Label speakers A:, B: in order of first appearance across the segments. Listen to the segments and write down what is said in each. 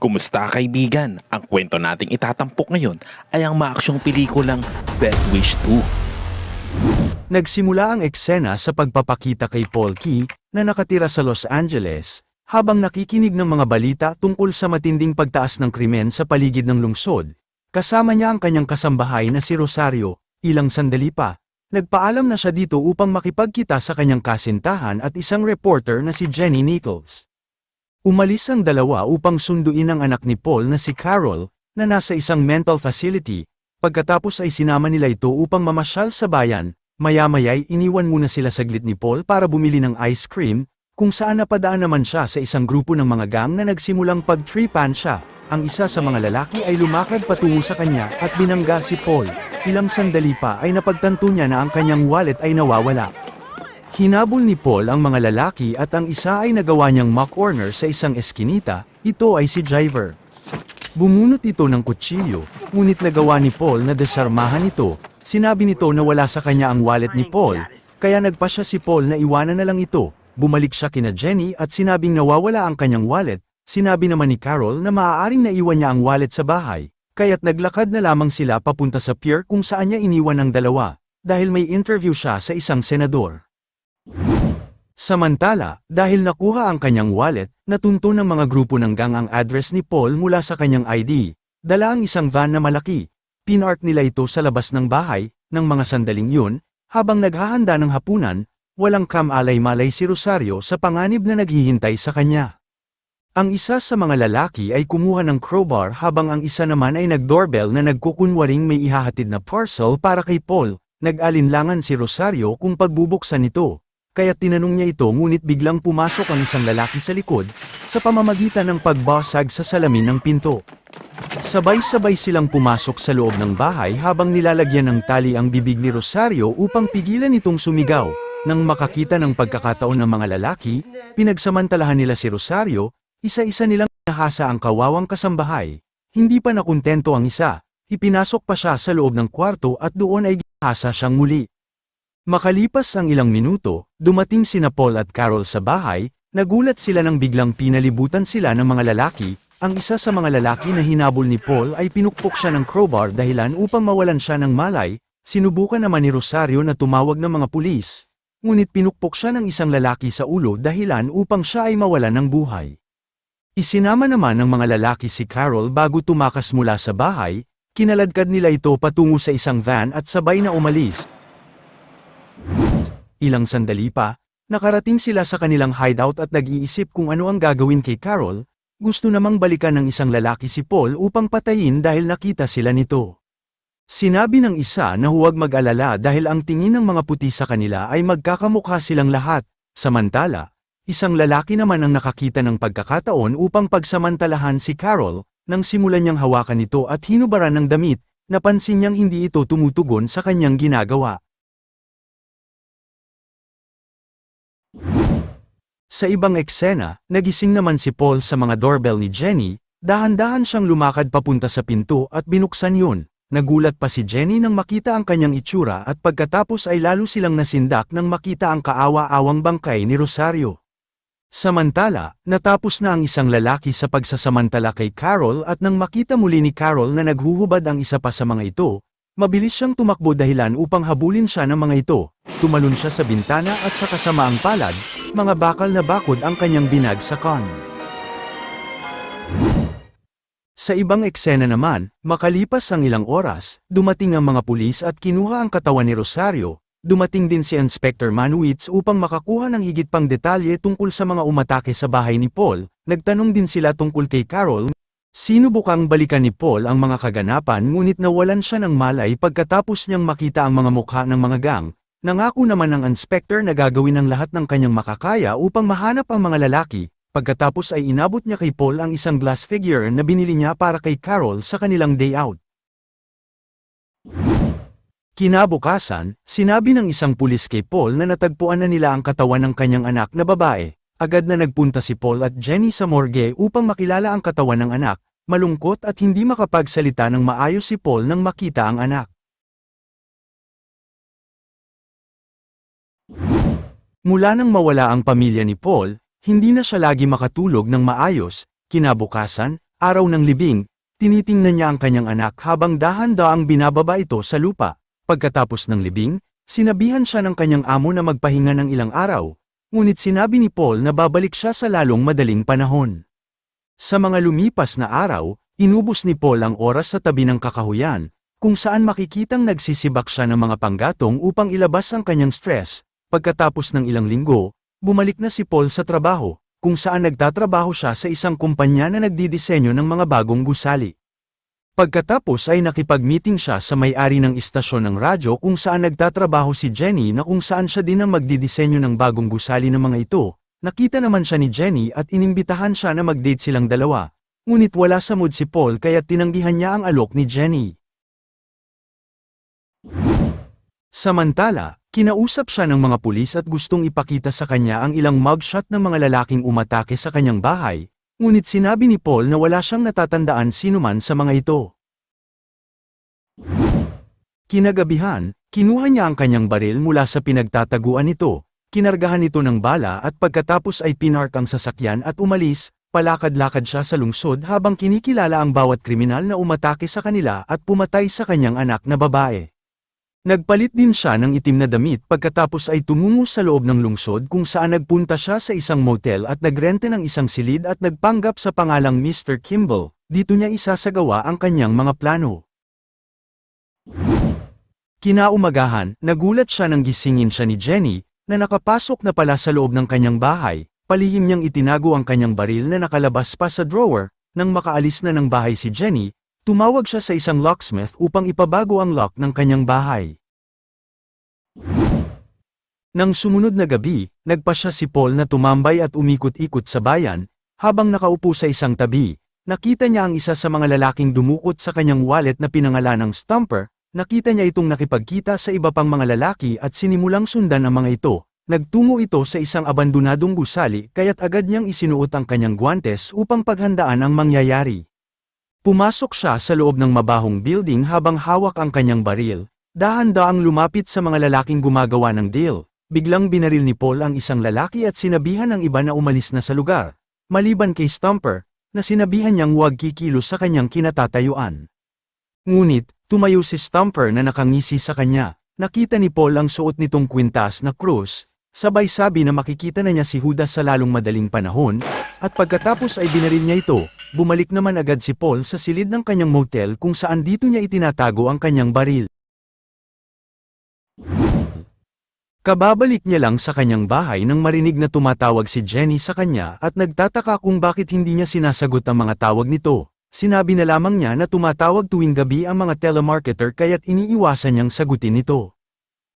A: Kumusta kaibigan? Ang kwento nating itatampok ngayon ay ang maaksyong pelikulang Death Wish 2.
B: Nagsimula ang eksena sa pagpapakita kay Paul Key na nakatira sa Los Angeles, habang nakikinig ng mga balita tungkol sa matinding pagtaas ng krimen sa paligid ng lungsod. Kasama niya ang kanyang kasambahay na si Rosario. Ilang sandali pa, nagpaalam na siya dito upang makipagkita sa kanyang kasintahan at isang reporter na si Jenny Nichols. Umalis ang dalawa upang sunduin ang anak ni Paul na si Carol, na nasa isang mental facility. Pagkatapos ay sinama nila ito upang mamasyal sa bayan. Maya-maya'y iniwan muna sila saglit ni Paul para bumili ng ice cream, kung saan napadaan naman siya sa isang grupo ng mga gang na nagsimulang pag-tripan siya. Ang isa sa mga lalaki ay lumakad patungo sa kanya at binangga si Paul. Ilang sandali pa ay napagtanto niya na ang kanyang wallet ay nawawala. Hinabol ni Paul ang mga lalaki at ang isa ay nagawa niyang mock corner sa isang eskinita. Ito ay si Jiver. Bumunot ito ng kutsilyo, ngunit nagawa ni Paul na desarmahan ito. Sinabi nito na wala sa kanya ang wallet ni Paul, kaya nagpasya si Paul na iwanan na lang ito. Bumalik siya kina Jenny at sinabing nawawala ang kanyang wallet. Sinabi naman ni Carol na maaaring naiwan niya ang wallet sa bahay, kaya't naglakad na lamang sila papunta sa pier kung saan niya iniwan ang dalawa, dahil may interview siya sa isang senador. Samantala, dahil nakuha ang kanyang wallet, natunto ng mga grupo ng gang ang address ni Paul mula sa kanyang ID. Dala ang isang van na malaki. Pinark nila ito sa labas ng bahay. Ng mga sandaling yun, habang naghahanda ng hapunan, walang kamalay-malay si Rosario sa panganib na naghihintay sa kanya. Ang isa sa mga lalaki ay kumuha ng crowbar habang ang isa naman ay nag-doorbell na nagkukunwaring may ihahatid na parcel para kay Paul. Nag-alinlangan si Rosario kung pagbubuksan ito, kaya tinanong niya ito ngunit biglang pumasok ang isang lalaki sa likod, sa pamamagitan ng pagbasag sa salamin ng pinto. Sabay-sabay silang pumasok sa loob ng bahay habang nilalagyan ng tali ang bibig ni Rosario upang pigilan itong sumigaw. Nang makakita ng pagkakataon ng mga lalaki, pinagsamantalahan nila si Rosario, isa-isa nilang nahasa ang kawawang kasambahay. Hindi pa nakuntento ang isa, ipinasok pa siya sa loob ng kwarto at doon ay ginahasa siyang muli. Makalipas ang ilang minuto, dumating sina Paul at Carol sa bahay. Nagulat sila nang biglang pinalibutan sila ng mga lalaki. Ang isa sa mga lalaki na hinabol ni Paul ay pinukpok siya ng crowbar dahilan upang mawalan siya ng malay. Sinubukan naman ni Rosario na tumawag ng mga pulis, ngunit pinukpok siya ng isang lalaki sa ulo dahilan upang siya ay mawalan ng buhay. Isinama naman ng mga lalaki si Carol bago tumakas mula sa bahay. Kinaladkad nila ito patungo sa isang van at sabay na umalis. Ilang sandali pa, nakarating sila sa kanilang hideout at nag-iisip kung ano ang gagawin kay Carol. Gusto namang balikan ng isang lalaki si Paul upang patayin dahil nakita sila nito. Sinabi ng isa na huwag mag-alala dahil ang tingin ng mga puti sa kanila ay magkakamukha silang lahat. Samantala, isang lalaki naman ang nakakita ng pagkakataon upang pagsamantalahan si Carol. Nang simulan niyang hawakan ito at hinubaran ng damit, napansin niyang hindi ito tumutugon sa kanyang ginagawa. Sa ibang eksena, nagising naman si Paul sa mga doorbell ni Jenny. Dahan-dahan siyang lumakad papunta sa pinto at binuksan yun. Nagulat pa si Jenny nang makita ang kanyang itsura at pagkatapos ay lalo silang nasindak nang makita ang kaawa-awang bangkay ni Rosario. Samantala, natapos na ang isang lalaki sa pagsasamantala kay Carol at nang makita muli ni Carol na naghuhubad ang isa pa sa mga ito, mabilis siyang tumakbo dahilan upang habulin siya ng mga ito. Tumalon siya sa bintana at sa kasamaang palad, mga bakal na bakod ang kanyang binagsakan. Sa ibang eksena naman, makalipas ang ilang oras, dumating ang mga pulis at kinuha ang katawan ni Rosario. Dumating din si Inspector Manowitz upang makakuha ng higit pang detalye tungkol sa mga umatake sa bahay ni Paul. Nagtanong din sila tungkol kay Carol. Sinubukang balikan ni Paul ang mga kaganapan ngunit nawalan siya ng malay pagkatapos niyang makita ang mga mukha ng mga gang. Nangako naman ang inspector na gagawin ang lahat ng kanyang makakaya upang mahanap ang mga lalaki. Pagkatapos ay inabot niya kay Paul ang isang glass figure na binili niya para kay Carol sa kanilang day out. Kinabukasan, sinabi ng isang pulis kay Paul na natagpuan na nila ang katawan ng kanyang anak na babae. Agad na nagpunta si Paul at Jenny sa morgue upang makilala ang katawan ng anak. Malungkot at hindi makapagsalita ng maayos si Paul nang makita ang anak. Mula nang mawala ang pamilya ni Paul, hindi na siya lagi makatulog ng maayos. Kinabukasan, Araw ng libing, tinitingnan niya ang kanyang anak habang dahan-daang binababa ito sa lupa. Pagkatapos ng libing, sinabihan siya ng kanyang amo na magpahinga ng ilang araw, ngunit sinabi ni Paul na babalik siya sa lalong madaling panahon. Sa mga lumipas na araw, inubos ni Paul ang oras sa tabi ng kakahuyan, kung saan makikitang nagsisibak siya ng mga panggatong upang ilabas ang kanyang stress. Pagkatapos ng ilang linggo, bumalik na si Paul sa trabaho, kung saan nagtatrabaho siya sa isang kumpanya na nagdidisenyo ng mga bagong gusali. Pagkatapos ay nakipag-meeting siya sa may-ari ng istasyon ng radyo kung saan nagtatrabaho si Jenny na kung saan siya din ang magdidisenyo ng bagong gusali ng mga ito. Nakita naman siya ni Jenny at inimbitahan siya na mag-date silang dalawa, ngunit wala sa mood si Paul kaya tinanggihan niya ang alok ni Jenny. Samantala, kinausap siya ng mga pulis at gustong ipakita sa kanya ang ilang mugshot ng mga lalaking umatake sa kanyang bahay, ngunit sinabi ni Paul na wala siyang natatandaan sinuman sa mga ito. Kinagabihan, kinuha niya ang kanyang baril mula sa pinagtataguan nito, kinargahan ito ng bala at pagkatapos ay pinark ang sasakyan at umalis, palakad-lakad siya sa lungsod habang kinikilala ang bawat kriminal na umatake sa kanila at pumatay sa kanyang anak na babae. Nagpalit din siya ng itim na damit pagkatapos ay tumungo sa loob ng lungsod kung saan nagpunta siya sa isang motel at nagrente ng isang silid at nagpanggap sa pangalang Mr. Kimball. Dito niya isasagawa ang kanyang mga plano. Kinaumagahan, nagulat siya nang gisingin siya ni Jenny, na nakapasok na pala sa loob ng kanyang bahay. Palihim niyang itinago ang kanyang baril na nakalabas pa sa drawer. Nang makaalis na ng bahay si Jenny, tumawag siya sa isang locksmith upang ipabago ang lock ng kanyang bahay. Nang sumunod na gabi, nagpasya si Paul na tumambay at umikot-ikot sa bayan. Habang nakaupo sa isang tabi, nakita niya ang isa sa mga lalaking dumukot sa kanyang wallet na pinangalan ng Stumper. Nakita niya itong nakipagkita sa iba pang mga lalaki at sinimulang sundan ang mga ito. Nagtungo ito sa isang abandonadong gusali kaya't agad niyang isinuot ang kanyang guwantes upang paghandaan ang mangyayari. Pumasok siya sa loob ng mabahong building habang hawak ang kanyang baril. Dahan-daang lumapit sa mga lalaking gumagawa ng deal. Biglang binaril ni Paul ang isang lalaki at sinabihan ng iba na umalis na sa lugar. Maliban kay Stumper, na sinabihan niyang huwag kikilos sa kanyang kinatatayuan. Ngunit, tumayo si Stumper na nakangisi sa kanya. Nakita ni Paul ang suot nitong kwintas na krus, sabay sabi na makikita na niya si Judas sa lalong madaling panahon, at pagkatapos ay binaril niya ito. Bumalik naman agad si Paul sa silid ng kanyang motel kung saan dito niya itinatago ang kanyang baril. Kababalik niya lang sa kanyang bahay nang marinig na tumatawag si Jenny sa kanya at nagtataka kung bakit hindi niya sinasagot ang mga tawag nito. Sinabi na lamang niya na tumatawag tuwing gabi ang mga telemarketer kaya't iniiwasan niyang sagutin ito.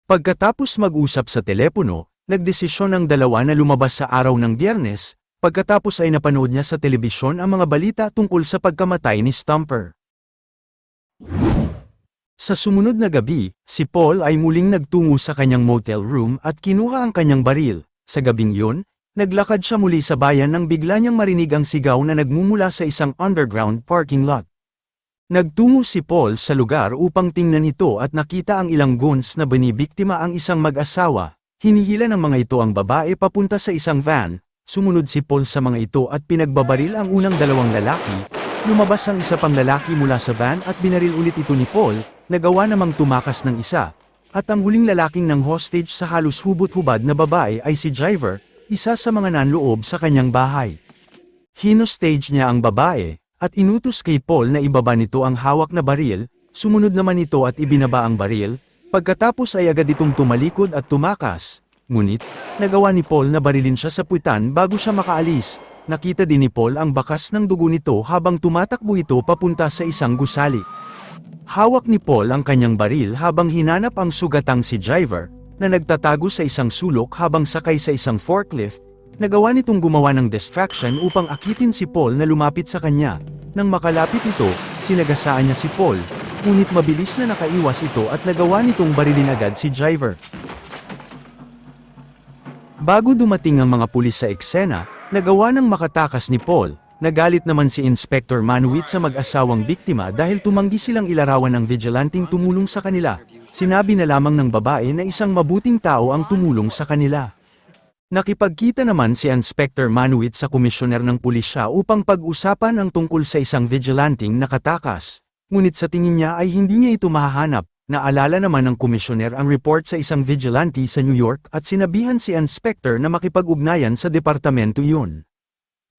B: Pagkatapos mag-usap sa telepono, nagdesisyon ang dalawa na lumabas sa araw ng Biyernes, pagkatapos ay napanood niya sa telebisyon ang mga balita tungkol sa pagkamatay ni Stumper. Sa sumunod na gabi, si Paul ay muling nagtungo sa kanyang motel room at kinuha ang kanyang baril. Sa gabing yun, naglakad siya muli sa bayan nang bigla niyang marinig ang sigaw na nagmumula sa isang underground parking lot. Nagtungo si Paul sa lugar upang tingnan ito at nakita ang ilang goons na binibiktima ang isang mag-asawa. Hinihila ng mga ito ang babae papunta sa isang van. Sumunod si Paul sa mga ito at pinagbabaril ang unang dalawang lalaki. Lumabas ang isa pang lalaki mula sa van at binaril ulit ito ni Paul, nagawa namang tumakas ng isa. At ang huling lalaking ng hostage sa halos hubot-hubad na babae ay si Jiver, isa sa mga nanloob sa kanyang bahay. Hinostage niya ang babae, at inutos kay Paul na ibaba nito ang hawak na baril. Sumunod naman ito at ibinaba ang baril, pagkatapos ay agad itong tumalikod at tumakas. Ngunit, nagawa ni Paul na barilin siya sa puwitan bago siya makaalis. Nakita din ni Paul ang bakas ng dugo nito habang tumatakbo ito papunta sa isang gusali. Hawak ni Paul ang kanyang baril habang hinanap ang sugatang si Jiver, na nagtatago sa isang sulok habang sakay sa isang forklift. Nagawa nitong gumawa ng distraction upang akitin si Paul na lumapit sa kanya. Nang makalapit ito, sinagasaan niya si Paul, ngunit mabilis na nakaiwas ito at nagawa nitong barilin agad si Jiver. Bago dumating ang mga pulis sa eksena, nagawa ng makatakas ni Paul. Nagalit naman si Inspector Manuit sa mag-asawang biktima dahil tumanggi silang ilarawan ng vigilanteng tumulong sa kanila. Sinabi na lamang ng babae na isang mabuting tao ang tumulong sa kanila. Nakipagkita naman si Inspector Manuit sa komisyoner ng pulisya upang pag-usapan ang tungkol sa isang vigilanting nakatakas. Ngunit sa tingin niya ay hindi niya ito mahahanap. Naalala naman ng komisyoner ang report sa isang vigilante sa New York at sinabihan si Inspector na makipag-ugnayan sa departamento iyon.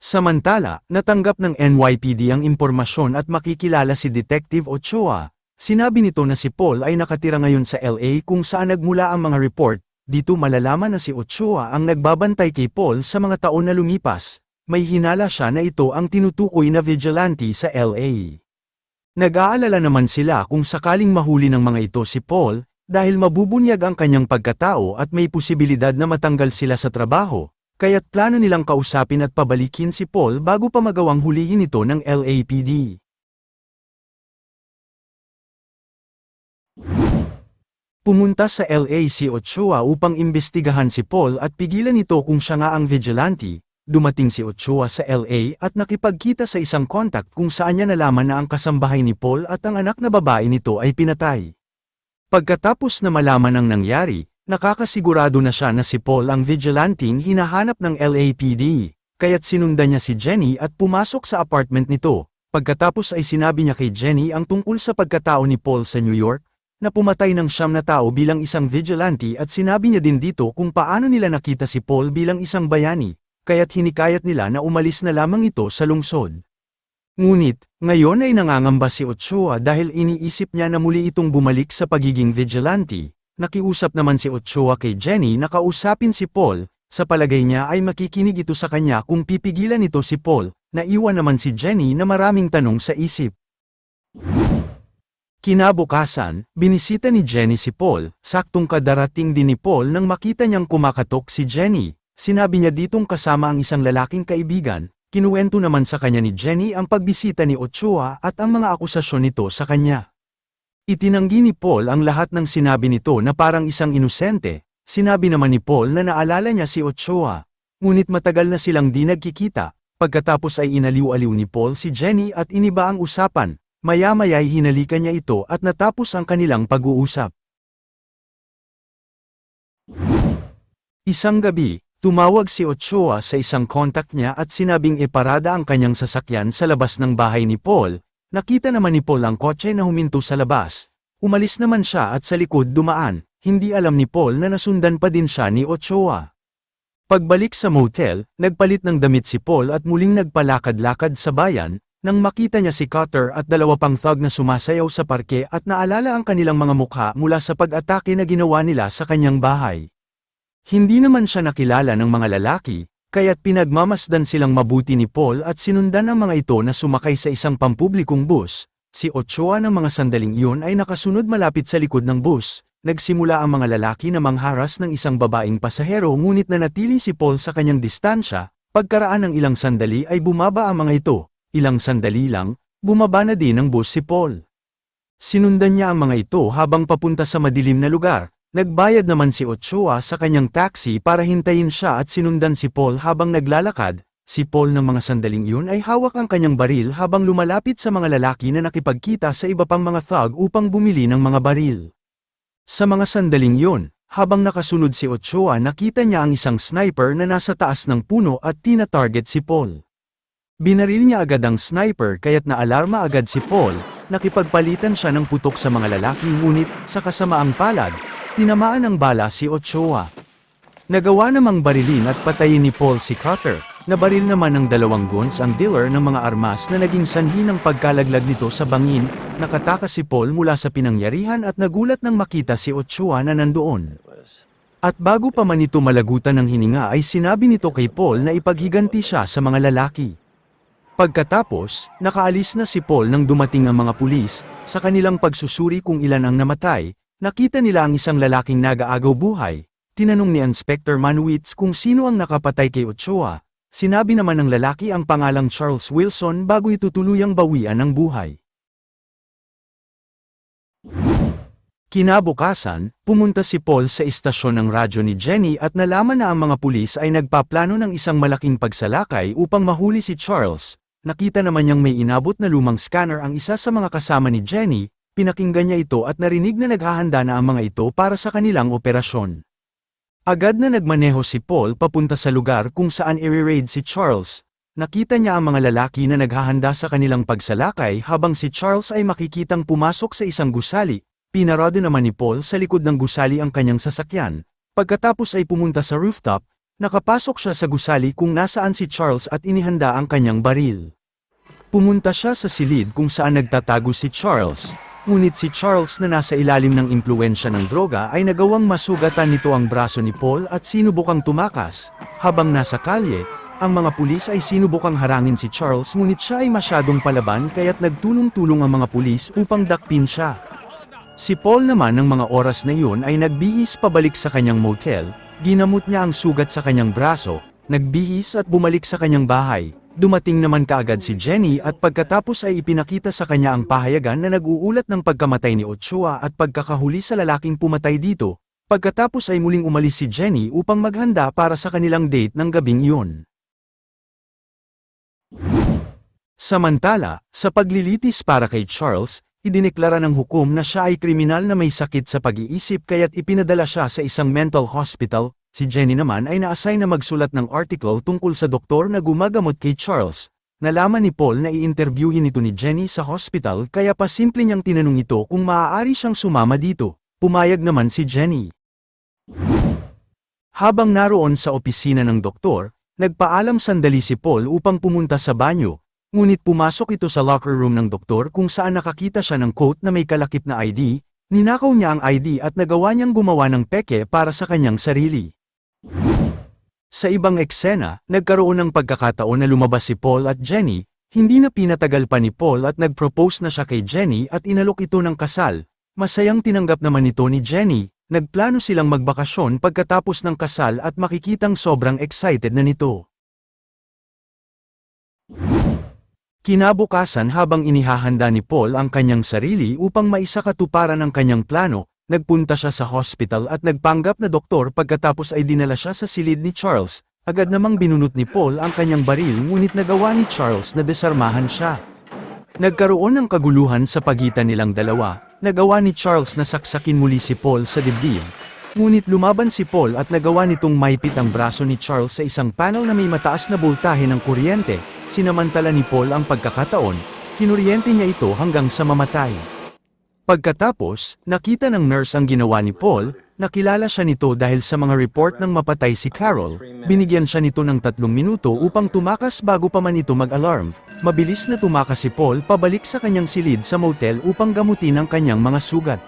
B: Samantala, natanggap ng NYPD ang impormasyon at makikilala si Detective Ochoa. Sinabi nito na si Paul ay nakatira ngayon sa LA kung saan nagmula ang mga report. Dito malalaman na si Ochoa ang nagbabantay kay Paul sa mga taon na lumipas. May hinala siya na ito ang tinutukoy na vigilante sa LA. Nag-aalala naman sila kung sakaling mahuli ng mga ito si Paul, dahil mabubunyag ang kanyang pagkatao at may posibilidad na matanggal sila sa trabaho, kaya't plano nilang kausapin at pabalikin si Paul bago pa magawang hulihin ito ng LAPD. Pumunta sa LA si Ochoa upang imbestigahan si Paul at pigilan ito kung siya nga ang vigilante. Dumating si Ochoa sa LA at nakipagkita sa isang contact kung saan niya nalaman na ang kasambahay ni Paul at ang anak na babae nito ay pinatay. Pagkatapos na malaman ang nangyari, nakakasigurado na siya na si Paul ang vigilanting hinahanap ng LAPD, kaya't sinundan niya si Jenny at pumasok sa apartment nito. Pagkatapos ay sinabi niya kay Jenny ang tungkol sa pagkatao ni Paul sa New York, na pumatay ng 9 na tao bilang isang vigilante at sinabi niya din dito kung paano nila nakita si Paul bilang isang bayani, kaya't hinikayat nila na umalis na lamang ito sa lungsod. Ngunit, ngayon ay nangangamba si Ochoa dahil iniisip niya na muli itong bumalik sa pagiging vigilante. Nakiusap naman si Ochoa kay Jenny na kausapin si Paul, sa palagay niya ay makikinig ito sa kanya kung pipigilan ito si Paul, naiwan naman si Jenny na maraming tanong sa isip. Kinabukasan, binisita ni Jenny si Paul, saktong kadarating din ni Paul nang makita niyang kumakatok si Jenny. Sinabi niya ditong kasama ang isang lalaking kaibigan, kinuwento naman sa kanya ni Jenny ang pagbisita ni Ochoa at ang mga akusasyon nito sa kanya. Itinanggi ni Paul ang lahat ng sinabi nito na parang isang inosente. Sinabi naman ni Paul na naalala niya si Ochoa. Ngunit matagal na silang di nagkikita, pagkatapos ay inaliw-aliw ni Paul si Jenny at iniba ang usapan. Maya-maya'y hinalikan niya ito at natapos ang kanilang pag-uusap. Isang gabi, tumawag si Ochoa sa isang contact niya at sinabing iparada ang kanyang sasakyan sa labas ng bahay ni Paul. Nakita naman ni Paul ang kotse na huminto sa labas. Umalis naman siya at sa likod dumaan, hindi alam ni Paul na nasundan pa din siya ni Ochoa. Pagbalik sa motel, nagpalit ng damit si Paul at muling nagpalakad-lakad sa bayan. Nang makita niya si Cutter at 2 pang thug na sumasayaw sa parke at naalala ang kanilang mga mukha mula sa pag-atake na ginawa nila sa kanyang bahay. Hindi naman siya nakilala ng mga lalaki, kaya't pinagmamasdan silang mabuti ni Paul at sinundan ang mga ito na sumakay sa isang pampublikong bus. Si Ochoa ng mga sandaling iyon ay nakasunod malapit sa likod ng bus. Nagsimula ang mga lalaki na mangharas ng isang babaeng pasahero ngunit nanatili si Paul sa kanyang distansya. Pagkaraan ng ilang sandali ay bumaba ang mga ito. Ilang sandali lang, bumaba na din ng bus si Paul. Sinundan niya ang mga ito habang papunta sa madilim na lugar. Nagbayad naman si Ochoa sa kanyang taxi para hintayin siya at sinundan si Paul habang naglalakad. Si Paul ng mga sandaling iyon ay hawak ang kanyang baril habang lumalapit sa mga lalaki na nakipagkita sa iba pang mga thug upang bumili ng mga baril. Sa mga sandaling iyon, habang nakasunod si Ochoa nakita niya ang isang sniper na nasa taas ng puno at tina-target si Paul. Binaril niya agad ang sniper kaya't naalarma agad si Paul, nakipagpalitan siya ng putok sa mga lalaki ngunit, sa kasamaang palad, tinamaan ng bala si Ochoa. Nagawa namang barilin at patayin ni Paul si Cutter, nabaril naman ng 2 guns ang dealer ng mga armas na naging sanhi ng pagkalaglag nito sa bangin. Nakatakas si Paul mula sa pinangyarihan at nagulat nang makita si Ochoa na nandoon. At bago pa man ito malagutan ng hininga ay sinabi nito kay Paul na ipaghiganti siya sa mga lalaki. Pagkatapos, nakaalis na si Paul nang dumating ang mga pulis. Sa kanilang pagsusuri kung ilan ang namatay, nakita nila ang isang lalaking nag-aagaw buhay. Tinanong ni Inspector Manuit kung sino ang nakapatay kay Ochoa. Sinabi naman ng lalaki ang pangalang Charles Wilson bago ito tuluyang bawian ng buhay. Kinabukasan, pumunta si Paul sa istasyon ng radyo ni Jenny at nalaman na ang mga pulis ay nagpaplano ng isang malaking pagsalakay upang mahuli si Charles. Nakita naman niyang may inabot na lumang scanner ang isa sa mga kasama ni Jenny, pinakinggan niya ito at narinig na naghahanda na ang mga ito para sa kanilang operasyon. Agad na nagmaneho si Paul papunta sa lugar kung saan i-raid si Charles. Nakita niya ang mga lalaki na naghahanda sa kanilang pagsalakay habang si Charles ay makikitang pumasok sa isang gusali. Pinarado naman ni Paul sa likod ng gusali ang kanyang sasakyan. Pagkatapos ay pumunta sa rooftop, nakapasok siya sa gusali kung nasaan si Charles at inihanda ang kanyang baril. Pumunta siya sa silid kung saan nagtatago si Charles. Ngunit si Charles na nasa ilalim ng impluwensya ng droga ay nagawang masugatan nito ang braso ni Paul at sinubukang tumakas. Habang nasa kalye, ang mga pulis ay sinubukang harangin si Charles ngunit siya ay masyadong palaban kaya't nagtulong-tulong ang mga pulis upang dakpin siya. Si Paul naman ng mga oras na iyon ay nagbihis pabalik sa kanyang motel, ginamot niya ang sugat sa kanyang braso, nagbihis at bumalik sa kanyang bahay. Dumating naman kaagad si Jenny at pagkatapos ay ipinakita sa kanya ang pahayagan na nag-uulat ng pagkamatay ni Ochoa at pagkakahuli sa lalaking pumatay dito. Pagkatapos ay muling umalis si Jenny upang maghanda para sa kanilang date ng gabing iyon. Samantala, sa paglilitis para kay Charles, idineklara ng hukom na siya ay kriminal na may sakit sa pag-iisip kaya't ipinadala siya sa isang mental hospital. Si Jenny naman ay na-assign na magsulat ng article tungkol sa doktor na gumagamot kay Charles. Nalaman ni Paul na i-interviewin ito ni Jenny sa hospital kaya pa simple niyang tinanong ito kung maaari siyang sumama dito. Pumayag naman si Jenny. Habang naroon sa opisina ng doktor, nagpaalam sandali si Paul upang pumunta sa banyo. Ngunit pumasok ito sa locker room ng doktor kung saan nakakita siya ng coat na may kalakip na ID. Ninakaw niya ang ID at nagawa niyang gumawa ng peke para sa kanyang sarili. Sa ibang eksena, nagkaroon ng pagkakataon na lumabas si Paul at Jenny, hindi na pinatagal pa ni Paul at nag-propose na siya kay Jenny at inalok ito ng kasal. Masayang tinanggap naman ito ni Jenny, nagplano silang magbakasyon pagkatapos ng kasal at makikitang sobrang excited na nito. Kinabukasan habang inihahanda ni Paul ang kanyang sarili upang maisakatuparan ang kanyang plano, nagpunta siya sa hospital at nagpanggap na doktor pagkatapos ay dinala siya sa silid ni Charles. Agad namang binunot ni Paul ang kanyang baril ngunit nagawa ni Charles na desarmahan siya. Nagkaroon ng kaguluhan sa pagitan nilang dalawa, nagawa ni Charles na saksakin muli si Paul sa dibdib. Ngunit lumaban si Paul at nagawa nitong maipit ang braso ni Charles sa isang panel na may mataas na boltahe ng kuryente. Sinamantala ni Paul ang pagkakataon, kinuryente niya ito hanggang sa mamatay. Pagkatapos, nakita ng nurse ang ginawa ni Paul, nakilala siya nito dahil sa mga report ng mapatay si Carol, binigyan siya nito ng 3 minuto upang tumakas bago pa man ito mag-alarm. Mabilis na tumakas si Paul pabalik sa kanyang silid sa motel upang gamutin ang kanyang mga sugat.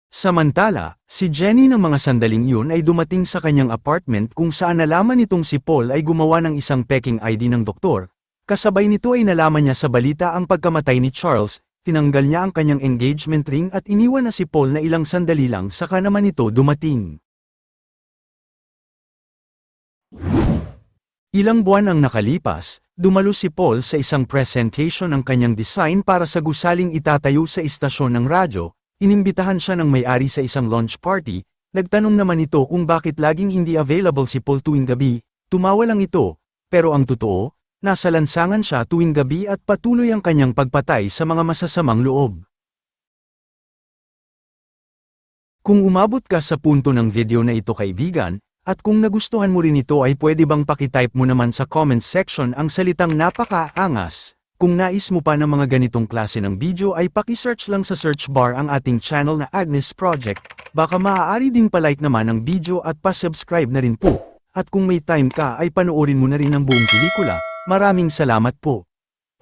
B: Samantala, si Jenny ng mga sandaling iyon ay dumating sa kanyang apartment kung saan nalaman nitong si Paul ay gumawa ng isang peking ID ng doktor. Kasabay nito ay nalaman niya sa balita ang pagkamatay ni Charles. Tinanggal niya ang kanyang engagement ring at iniwan na si Paul na ilang sandali lang saka naman ito dumating. Ilang buwan ang nakalipas, dumalo si Paul sa isang presentation ng kanyang design para sa gusaling itatayo sa istasyon ng radyo. Inimbitahan siya ng may-ari sa isang launch party. Nagtanong naman ito kung bakit laging hindi available si Paul tuwing gabi. Tumawa lang ito, pero ang totoo, nasa lansangan siya tuwing gabi at patuloy ang kanyang pagpatay sa mga masasamang loob. Kung umabot ka sa punto ng video na ito kaibigan, at kung nagustuhan mo rin ito ay pwede bang pakitype mo naman sa comment section ang salitang napaka-angas. Kung nais mo pa ng mga ganitong klase ng video ay paki-search lang sa search bar ang ating channel na Agnes Project. Baka maaari ding palike naman ang video at pa-subscribe na rin po. At kung may time ka ay panoorin mo na rin ang buong pelikula. Maraming salamat po.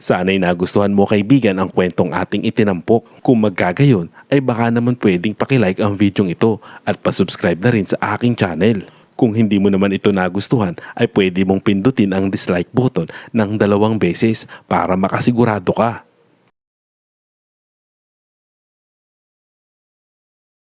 A: Sana'y nagustuhan mo kaibigan ang kwentong ating itinampok. Kung magkagayon ay baka naman pwedeng pakilike ang video ito at pasubscribe na rin sa aking channel. Kung hindi mo naman ito nagustuhan ay pwede mong pindutin ang dislike button ng 2 beses para makasigurado ka.